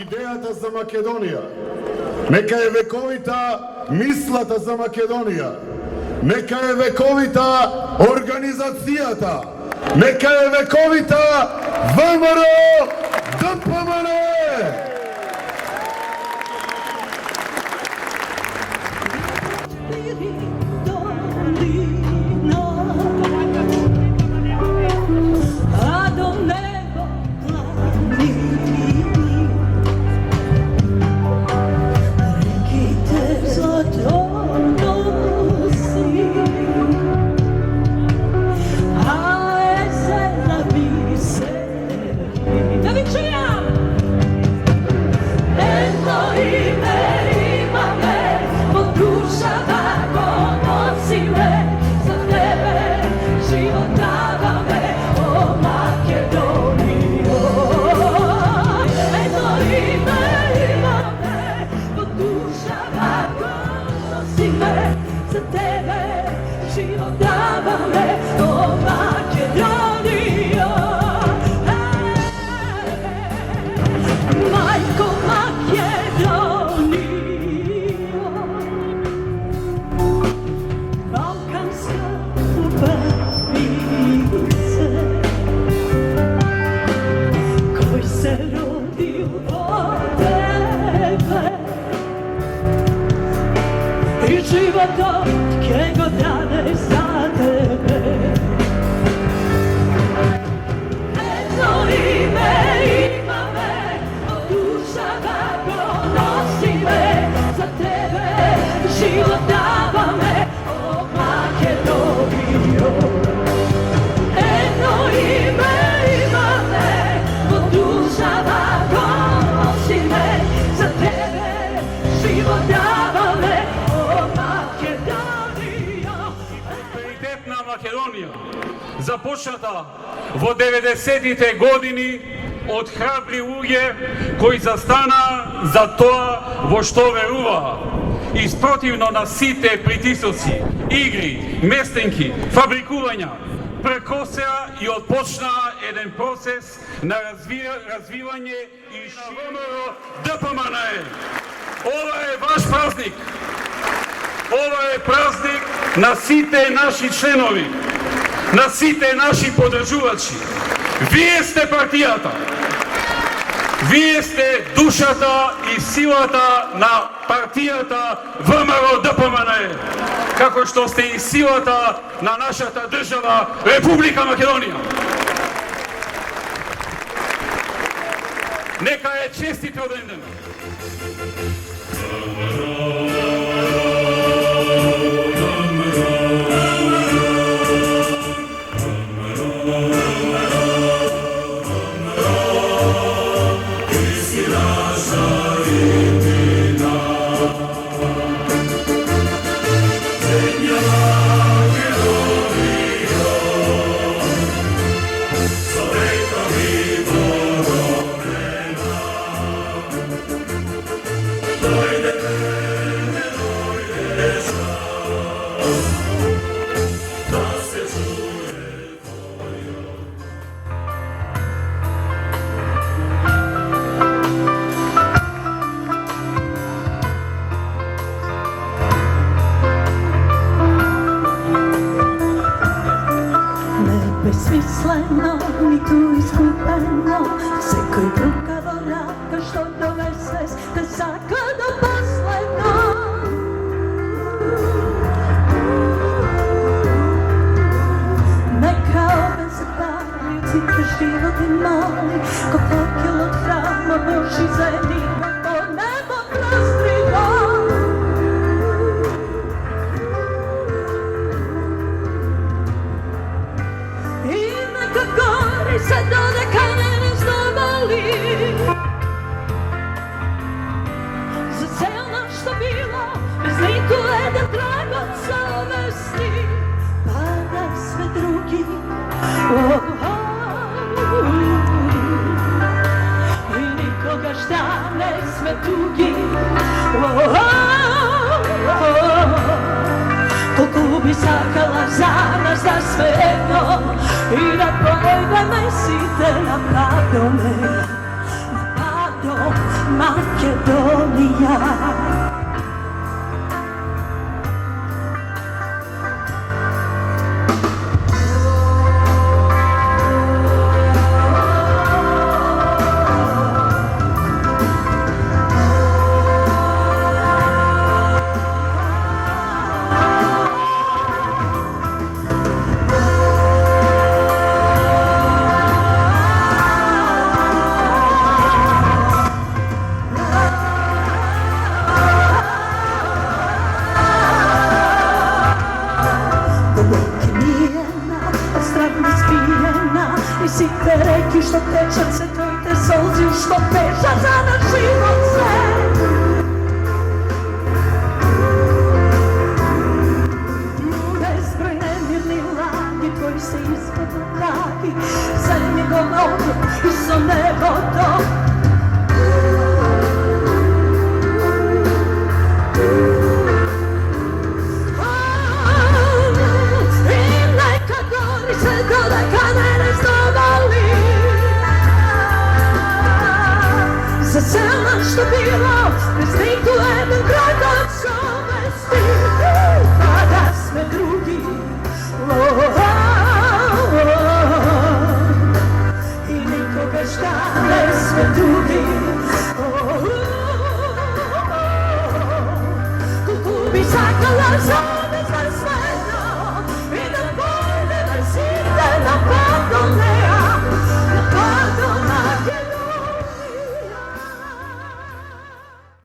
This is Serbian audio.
Идејата за Македонија, нека е вековита мислата за Македонија, нека е вековита организацијата, нека е вековита ВМРО ДПМН! Života che godane za tebe. Jedno ime ima me, od duša da go nosi me, za tebe život dava me, o Makedonijo. Jedno ime ima me, od duša da go nosi me, za tebe život dava me, Македонија, започната во 90-тите години од храбри луѓе кои застана за тоа во што веруваа. Испротивно на сите притисоци, игри, местенки, фабрикувања, прекосеа и отпочнаа еден процес на развивање и ВМРО ДПМН. Ова е ваш празник. Ова е празник на сите наши членови, на сите наши поддржувачи. Вие сте партијата. Вие сте душата и силата на партијата ВМРО ДПМН, како што сте и силата на нашата држава Република Македонија. Нека е честит роденден. besmisleno, ni tu izgubeno, se koji bruka voraka što dovese te saka do posleno. Neka ove zabavlju, cipre život i mali, ko pokil od hrama Boži zemlji, po nebo prostrivo. I neka gori se dode kamene zdobali, za ceo naš što bilo, bez niku jedan drago savesti, pa da sve drugi, i nikoga šta ne sme tugi, koliko bi sakala za nas da sve jedno, i da pojdeme site na Padome, na Pado Makedonija. I site reki što tečat se tvojte solzi što peša za naš život se. Bezbroj nemirni lagi tvoji se ispod dragi, za njegov obrok i za nebo to. Za celo što bilo, bez niku jedan grad od savesti, pa da sve drugi, i nikoga šta ne sve drugi, koliko bi sakala za